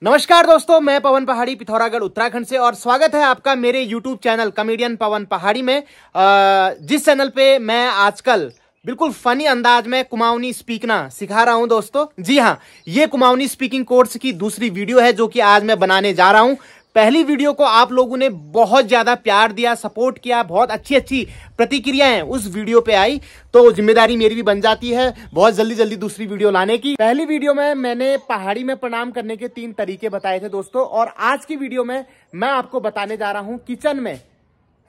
नमस्कार दोस्तों, मैं पवन पहाड़ी पिथौरागढ़ उत्तराखंड से और स्वागत है आपका मेरे YouTube चैनल कॉमेडियन पवन पहाड़ी में। जिस चैनल पे मैं आजकल बिल्कुल फनी अंदाज में कुमाऊनी स्पीकना सिखा रहा हूं दोस्तों। जी हाँ, ये कुमाऊनी स्पीकिंग कोर्स की दूसरी वीडियो है जो कि आज मैं बनाने जा रहा हूं। पहली वीडियो को आप लोगों ने बहुत ज्यादा प्यार दिया, सपोर्ट किया, बहुत अच्छी प्रतिक्रियाएं उस वीडियो पे आई, तो जिम्मेदारी मेरी भी बन जाती है बहुत जल्दी दूसरी वीडियो लाने की। पहली वीडियो में मैंने पहाड़ी में प्रणाम करने के 3 तरीके बताए थे दोस्तों, और आज की वीडियो में मैं आपको बताने जा रहा हूं किचन में,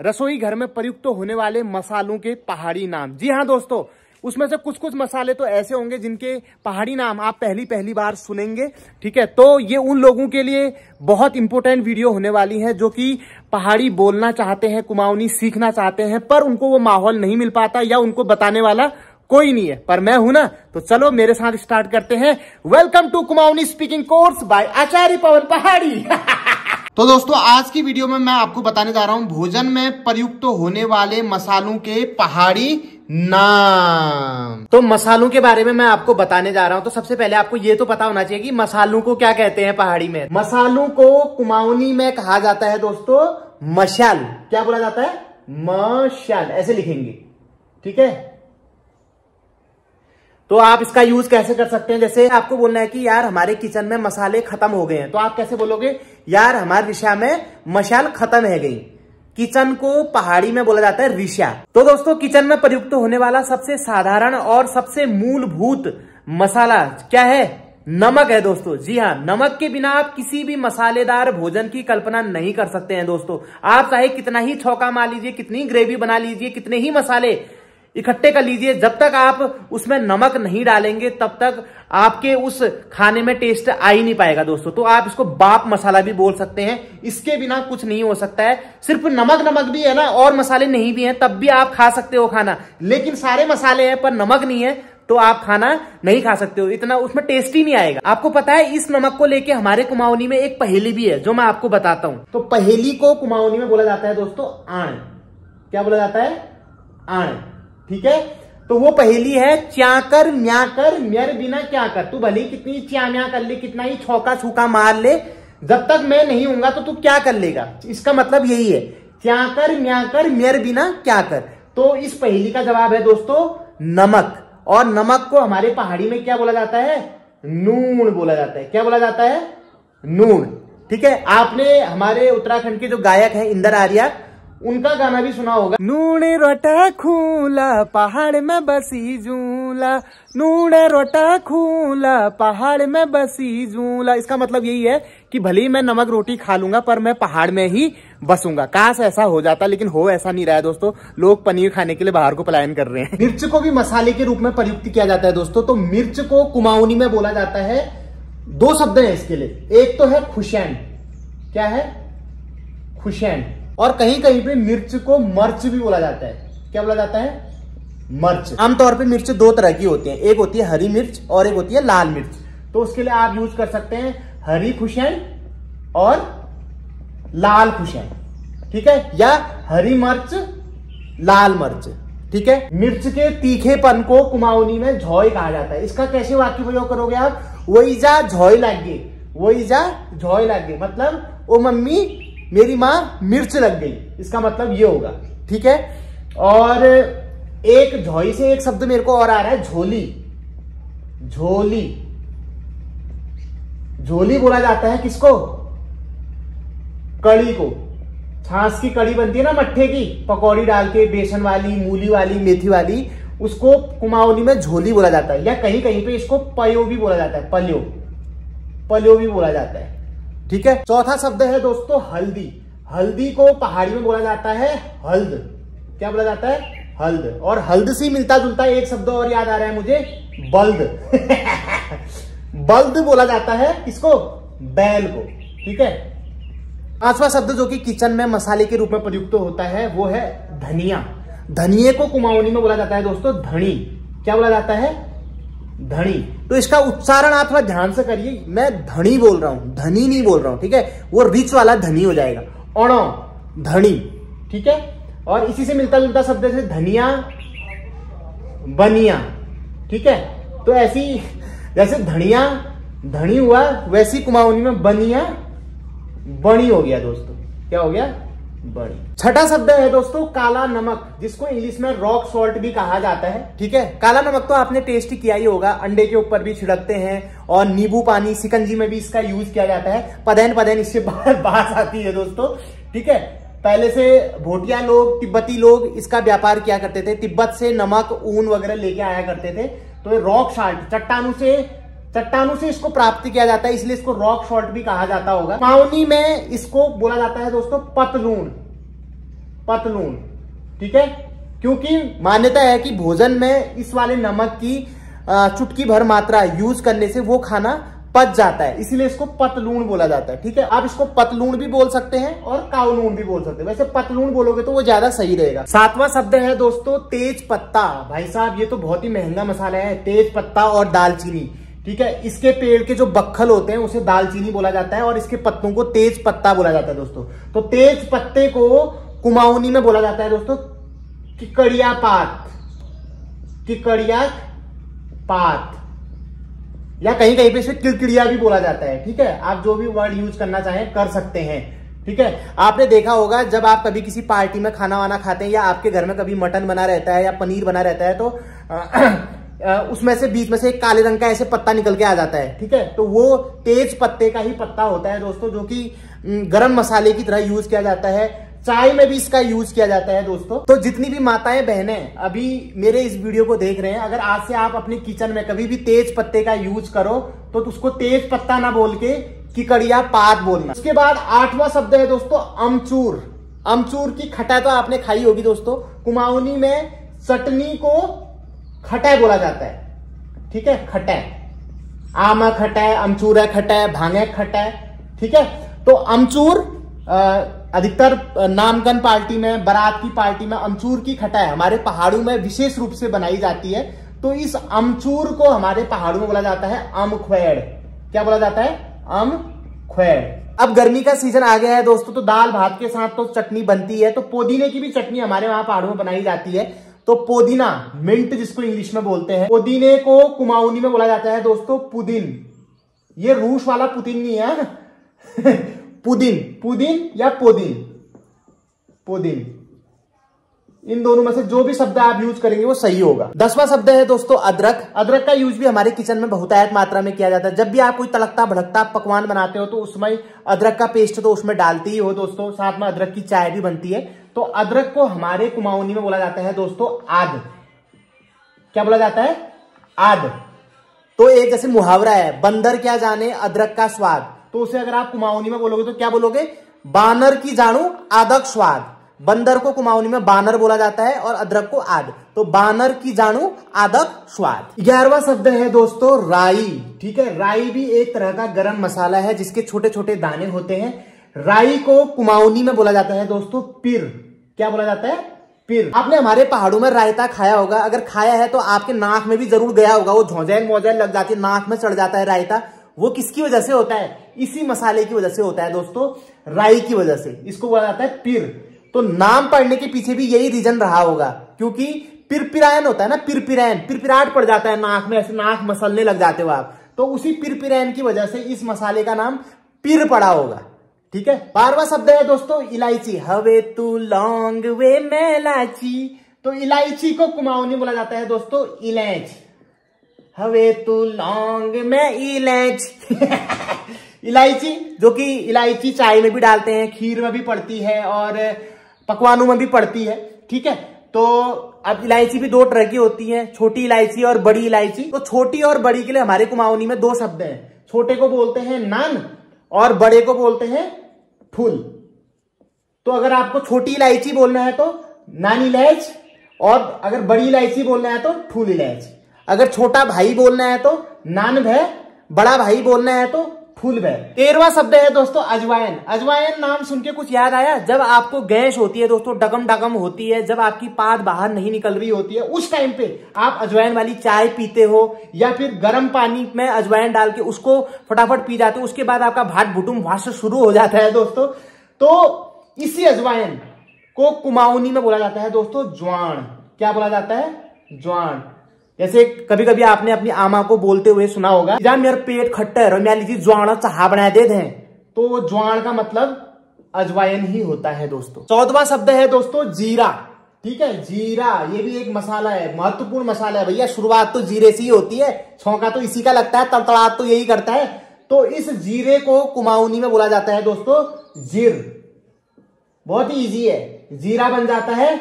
रसोई घर में प्रयुक्त होने वाले मसालों के पहाड़ी नाम। जी हाँ दोस्तों, उसमें से कुछ मसाले तो ऐसे होंगे जिनके पहाड़ी नाम आप पहली बार सुनेंगे। ठीक है, तो ये उन लोगों के लिए बहुत इंपॉर्टेंट वीडियो होने वाली है जो कि पहाड़ी बोलना चाहते हैं, कुमाऊनी सीखना चाहते हैं, पर उनको वो माहौल नहीं मिल पाता या उनको बताने वाला कोई नहीं है, पर मैं हूं ना। तो चलो मेरे साथ स्टार्ट करते हैं। Welcome to Kumaoni speaking course by Acharya Pawan Pahadi. तो दोस्तों, आज की वीडियो में मैं आपको बताने जा रहा हूं भोजन में प्रयुक्त होने वाले मसालों के पहाड़ी नाम। तो मसालों के बारे में मैं आपको बताने जा रहा हूं। तो सबसे पहले आपको ये तो पता होना चाहिए कि मसालों को क्या कहते हैं पहाड़ी में। मसालों को कुमाऊनी में कहा जाता है दोस्तों मशाल। क्या बोला जाता है? मशाल, ऐसे लिखेंगे। ठीक है, तो आप इसका यूज कैसे कर सकते हैं? जैसे आपको बोलना है कि यार हमारे किचन में मसाले खत्म हो गए हैं, तो आप कैसे बोलोगे? यार हमारे रिशा में मशाल खत्म है गई। किचन को पहाड़ी में बोला जाता है रिशा। तो दोस्तों, किचन में प्रयुक्त होने वाला सबसे साधारण और सबसे मूलभूत मसाला क्या है? नमक है दोस्तों। जी हाँ, नमक के बिना आप किसी भी मसालेदार भोजन की कल्पना नहीं कर सकते हैं दोस्तों। आप चाहे कितना ही छौंका मार लीजिए, कितनी ग्रेवी बना लीजिए, कितने ही मसाले इकट्ठे कर लीजिए, जब तक आप उसमें नमक नहीं डालेंगे तब तक आपके उस खाने में टेस्ट आ ही नहीं पाएगा दोस्तों। तो आप इसको बाप मसाला भी बोल सकते हैं। इसके बिना कुछ नहीं हो सकता है। सिर्फ नमक भी है ना, और मसाले नहीं भी हैं, तब भी आप खा सकते हो खाना। लेकिन सारे मसाले हैं पर नमक नहीं है तो आप खाना नहीं खा सकते हो, इतना उसमें टेस्ट ही नहीं आएगा। आपको पता है, इस नमक को लेके हमारे कुमाऊनी में एक पहेली भी है जो मैं आपको बताता हूं। तो पहेली को कुमाऊनी में बोला जाता है दोस्तों आण। क्या बोला जाता है? आण। ठीक है, तो वो पहेली है च्याकर म्याकर म्यर बिना क्या कर। तू भले कितनी च्या म्या कर ले, कितना ही छौका छूका मार ले, जब तक मैं नहीं हूंगा तो तू क्या कर लेगा। इसका मतलब यही है, च्याकर म्याकर म्यर बिना क्या कर। तो इस पहेली का जवाब है दोस्तों नमक। और नमक को हमारे पहाड़ी में क्या बोला जाता है? नून बोला जाता है। क्या बोला जाता है? नून। ठीक है, आपने हमारे उत्तराखंड के जो गायक है इंदर आर्या, उनका गाना भी सुना होगा। नून रोटा खूला पहाड़ में बसी झूला, नून रोटा खूला पहाड़ में बसी झूला। इसका मतलब यही है कि भले ही मैं नमक रोटी खा लूंगा पर मैं पहाड़ में ही बसूंगा। काश ऐसा हो जाता, लेकिन हो ऐसा नहीं रहा है दोस्तों। लोग पनीर खाने के लिए बाहर को पलायन कर रहे हैं। मिर्च को भी मसाले के रूप में प्रयुक्त किया जाता है दोस्तों। तो मिर्च को कुमाऊनी में बोला जाता है, 2 शब्द है इसके लिए। एक तो है खुशैन। क्या है? खुशैन। और कहीं कहीं पे मिर्च को मर्च भी बोला जाता है। क्या बोला जाता है? मर्च। आमतौर पे मिर्च 2 तरह की होती है, एक होती है हरी मिर्च और एक होती है लाल मिर्च। तो उसके लिए आप यूज कर सकते हैं हरी खुशैन और लाल खुशैन। ठीक है, या हरी मिर्च लाल मिर्च। ठीक है, मिर्च के तीखेपन को कुमाऊनी में झोय कहा जाता है। इसका कैसे वाक्य प्रयोग करोगे आप? वही जा झोय लागे, वही जा झोय लागे, मतलब ओ मम्मी मेरी माँ मिर्च लग गई, इसका मतलब ये होगा। ठीक है, और एक झोई से एक शब्द मेरे को और आ रहा है, झोली। झोली, झोली बोला जाता है किसको? कड़ी को। छाछ की कड़ी बनती है ना मट्ठे की, पकौड़ी डाल के, बेसन वाली, मूली वाली, मेथी वाली, उसको कुमाऊनी में झोली बोला जाता है। या कहीं कहीं पे इसको पयो भी बोला जाता है, पल्यो, पल्यो भी बोला जाता है। ठीक है, चौथा शब्द है दोस्तों हल्दी। हल्दी को पहाड़ी में बोला जाता है हल्द। क्या बोला जाता है? हल्द। और हल्द से मिलता जुलता एक शब्द और याद आ रहा है मुझे, बल्द। बल्द बोला जाता है किसको? बैल को। ठीक है, 5वां शब्द जो कि किचन में मसाले के रूप में प्रयुक्त होता है वो है धनिया। धनिये को कुमाऊनी में बोला जाता है दोस्तों धनी। क्या बोला जाता है? धनी। तो इसका उच्चारण आप थोड़ा ध्यान से करिए, मैं धनी बोल रहा हूं, धनी नहीं बोल रहा हूं। ठीक है, वो रिच वाला धनी हो जाएगा, अणो धनी। ठीक है, और इसी से मिलता जुलता शब्द है धनिया, बनिया। ठीक है, तो ऐसी जैसे धनिया धनी हुआ, वैसी कुमाऊनी में बनिया बणी हो गया दोस्तों। क्या हो गया? बड़ी। छठा शब्द है दोस्तों काला नमक, जिसको इंग्लिश में रॉक सॉल्ट भी कहा जाता है। ठीक है, काला नमक तो आपने टेस्ट किया ही होगा, अंडे के ऊपर भी छिड़कते हैं और नींबू पानी शिकंजी में भी इसका यूज किया जाता है। पदैन इससे बात आती है दोस्तों। ठीक है, पहले से भोटिया लोग, तिब्बती लोग इसका व्यापार किया करते थे, तिब्बत से नमक ऊन वगैरह लेके आया करते थे। तो रॉक सॉल्ट चट्टानों से इसको प्राप्त किया जाता है, इसलिए इसको रॉक सॉल्ट भी कहा जाता होगा। कुमाऊनी में इसको बोला जाता है दोस्तों पतलून। ठीक है, क्योंकि मान्यता है कि भोजन में इस वाले नमक की चुटकी भर मात्रा यूज करने से वो खाना पच जाता है, इसीलिए इसको पतलून बोला जाता है। ठीक है, आप इसको पतलून भी बोल सकते हैं और कावलून भी बोल सकते हैं, वैसे पतलून बोलोगे तो वो ज्यादा सही रहेगा। सातवां शब्द है दोस्तों तेज पत्ता। भाई साहब ये तो बहुत ही महंगा मसाला है, तेज पत्ता और दालचीनी। ठीक है, इसके पेड़ के जो बक्खल होते हैं उसे दालचीनी बोला जाता है और इसके पत्तों को तेज पत्ता बोला जाता है दोस्तों। तो तेज पत्ते को कुमाऊनी में बोला जाता है दोस्तों किकड़िया पात, या कहीं कहीं पे इसे किड़किड़िया भी बोला जाता है। ठीक है, आप जो भी वर्ड यूज करना चाहें कर सकते हैं। ठीक है, आपने देखा होगा जब आप कभी किसी पार्टी में खाना वाना खाते हैं या आपके घर में कभी मटन बना रहता है या पनीर बना रहता है, तो उसमें से बीच में से एक काले रंग का ऐसे पत्ता निकल के आ जाता है। ठीक है, तो वो तेज पत्ते का ही पत्ता होता है दोस्तों, जो कि गरम मसाले की तरह यूज किया जाता है। चाय में भी इसका यूज किया जाता है दोस्तों। तो जितनी भी माताएं बहनें अभी मेरे इस वीडियो को देख रहे हैं, अगर आज से आप अपने किचन में कभी भी तेज पत्ते का यूज करो तो उसको तेज पत्ता ना बोल के किकड़िया पात बोलना। उसके बाद आठवां शब्द है दोस्तों अमचूर की खटाई तो आपने खाई होगी दोस्तों। कुमाऊनी में चटनी को खटाई बोला जाता है। ठीक है, खटाई, आम खटाई, अमचूर खटाई, भांगे खटाई। ठीक है, तो अमचूर अधिकतर नामकरण पार्टी में, बारात की पार्टी में अमचूर की खटाई हमारे पहाड़ों में विशेष रूप से बनाई जाती है। तो इस अमचूर को हमारे पहाड़ों में बोला जाता है अमख्वेड़। क्या बोला जाता है? अमख्वेड़। अब गर्मी का सीजन आ गया है दोस्तों, तो दाल भात के साथ तो चटनी बनती है, तो पुदीने की भी चटनी हमारे वहां पहाड़ों में बनाई जाती है। तो पुदीना, मिंट जिसको इंग्लिश में बोलते हैं, पुदीने को कुमाऊनी में बोला जाता है दोस्तों पुदीन। ये रूस वाला पुदीन नहीं है पुदीन या पुदीन, इन दोनों में से जो भी शब्द आप यूज करेंगे वो सही होगा। 10वां शब्द है दोस्तों अदरक का यूज भी हमारे किचन में बहुतायत मात्रा में किया जाता है। जब भी आप कोई तलकता भड़कता पकवान बनाते हो तो उसमें अदरक का पेस्ट तो उसमें डालते ही हो दोस्तों, साथ में अदरक की चाय भी बनती है। तो अदरक को हमारे कुमाऊनी में बोला जाता है दोस्तों आद। क्या बोला जाता है? आद। तो एक जैसे मुहावरा है, बंदर क्या जाने अदरक का स्वाद, तो उसे अगर आप कुमाऊनी में बोलोगे तो क्या बोलोगे? बानर की जानू आदक स्वाद। बंदर को कुमाऊनी में बानर बोला जाता है और अदरक को आद, तो बानर की जानू आदक स्वाद। 11वां शब्द है दोस्तों राई। ठीक है, राई भी एक तरह का गरम मसाला है जिसके छोटे छोटे दाने होते हैं। राई को कुमाऊनी में बोला जाता है दोस्तों पिर। क्या बोला जाता है? पिर। आपने हमारे पहाड़ों में रायता खाया होगा, अगर खाया है तो आपके नाक में भी जरूर गया होगा, वो झोंझैन मोजैन लग जाती है, नाक में चढ़ जाता है रायता। वो किसकी वजह से होता है? इसी मसाले की वजह से होता है दोस्तों, राई की वजह से। इसको बोला जाता है पिर। तो नाम पढ़ने के पीछे भी यही रीजन रहा होगा, क्योंकि पिरपिरायन होता है ना, पिरपिराट पड़ जाता है नाक में, ऐसे नाक मसलने लग जाते हो आप, तो उसी पिरपिरायन की वजह से इस मसाले का नाम पिर पड़ा होगा। ठीक है, 12वां शब्द है दोस्तों इलायची। हवे तू लौंग वे मैं इलायची। तो इलायची को कुमाऊनी बोला जाता है दोस्तों इलायच। हवे तू लौंग में इलायची इलायची, जो कि इलायची चाय में भी डालते हैं, खीर में भी पड़ती है और पकवानों में भी पड़ती है। ठीक है, तो अब इलायची भी दो तरह की होती है, छोटी इलायची और बड़ी इलायची। तो छोटी और बड़ी के लिए हमारे कुमाऊनी में दो शब्द हैं, छोटे को बोलते हैं नान और बड़े को बोलते हैं ठुल। तो अगर आपको छोटी इलायची बोलना है तो नान इलायच, और अगर बड़ी इलायची बोलना है तो ठुल इलायच। अगर छोटा भाई बोलना है तो नान भय, बड़ा भाई बोलना है तो फूल भय। 13वां शब्द है दोस्तों अजवाइन। अजवाइन नाम सुन के कुछ याद आया? जब आपको गैस होती है दोस्तों, डगम होती है, जब आपकी पाद बाहर नहीं निकल रही होती है, उस टाइम पे आप अजवाइन वाली चाय पीते हो या फिर गर्म पानी में अजवाइन डाल के उसको फटाफट पी जाते हो, उसके बाद आपका भाट भुटुम भाष्य शुरू हो जाता है दोस्तों। तो इसी अजवाइन को कुमाऊनी में बोला जाता है दोस्तों ज्वाण। क्या बोला जाता है? ज्वाण। जैसे कभी कभी आपने अपनी आमा को बोलते हुए सुना होगा, जब मेरा पेट खट्टा है मैं लीजिए ज्वाण चाह बना दे दें, तो ज्वाण का मतलब अजवाइन ही होता है दोस्तों। 14वां शब्द है दोस्तों जीरा। ठीक है, जीरा ये भी एक मसाला है, महत्वपूर्ण मसाला है भैया। शुरुआत तो जीरे से ही होती है, छौंका तो इसी का लगता है, तड़तड़ाहट तो यही करता है। तो इस जीरे को कुमाऊनी में बोला जाता है दोस्तों जीर। बहुत ही इजी है, जीरा बन जाता है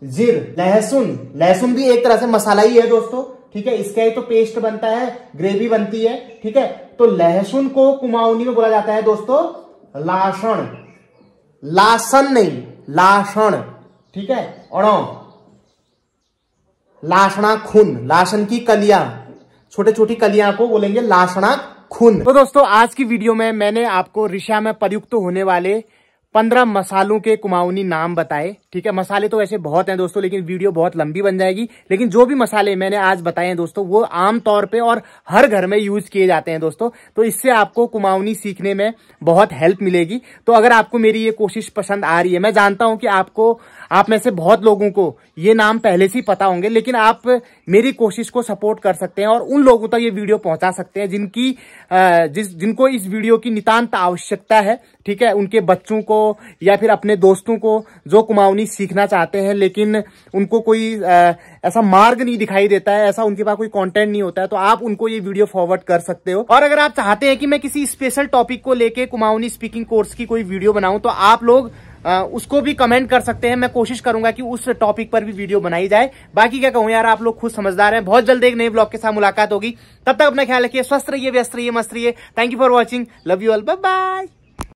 जीर। लहसुन, लहसुन भी एक तरह से मसाला ही है दोस्तों। ठीक है, इसका ही तो पेस्ट बनता है, ग्रेवी बनती है। ठीक है, तो लहसुन को कुमाऊनी में बोला जाता है दोस्तों लाशण। लासन नहीं, लाशण। ठीक है, और लाशना खून, लाशन की कलियां, छोटे छोटी कलियां को बोलेंगे लाशना खून। तो दोस्तों आज की वीडियो में मैंने आपको रिशा में प्रयुक्त होने वाले 15 मसालों के कुमाऊनी नाम बताए। ठीक है, मसाले तो वैसे बहुत हैं दोस्तों, लेकिन वीडियो बहुत लंबी बन जाएगी। लेकिन जो भी मसाले मैंने आज बताए हैं दोस्तों, वो आम तौर पे और हर घर में यूज किए जाते हैं दोस्तों। तो इससे आपको कुमाऊनी सीखने में बहुत हेल्प मिलेगी। तो अगर आपको मेरी ये कोशिश पसंद आ रही है, मैं जानता हूं कि आप में से बहुत लोगों को ये नाम पहले से ही पता होंगे, लेकिन आप मेरी कोशिश को सपोर्ट कर सकते हैं और उन लोगों तक ये वीडियो पहुंचा सकते हैं जिनको इस वीडियो की नितांत आवश्यकता है। ठीक है, उनके बच्चों को या फिर अपने दोस्तों को जो कुमाऊनी सीखना चाहते हैं, लेकिन उनको कोई ऐसा मार्ग नहीं दिखाई देता है, ऐसा उनके पास कोई कंटेंट नहीं होता है, तो आप उनको ये वीडियो फॉरवर्ड कर सकते हो। और अगर आप चाहते हैं कि मैं किसी स्पेशल टॉपिक को लेके कुमाऊनी स्पीकिंग कोर्स की कोई वीडियो बनाऊं, तो आप लोग उसको भी कमेंट कर सकते हैं। मैं कोशिश करूंगा कि उस टॉपिक पर भी वीडियो बनाई जाए। बाकी क्या कहूं यार, आप लोग खुद समझदार हैं। बहुत जल्द एक नए ब्लॉग के साथ मुलाकात होगी। तब तक अपना ख्याल रखिए, स्वस्थ रहिए, व्यस्त रहिए, मस्त रहिए। Thank you for watching, love you all, bye bye.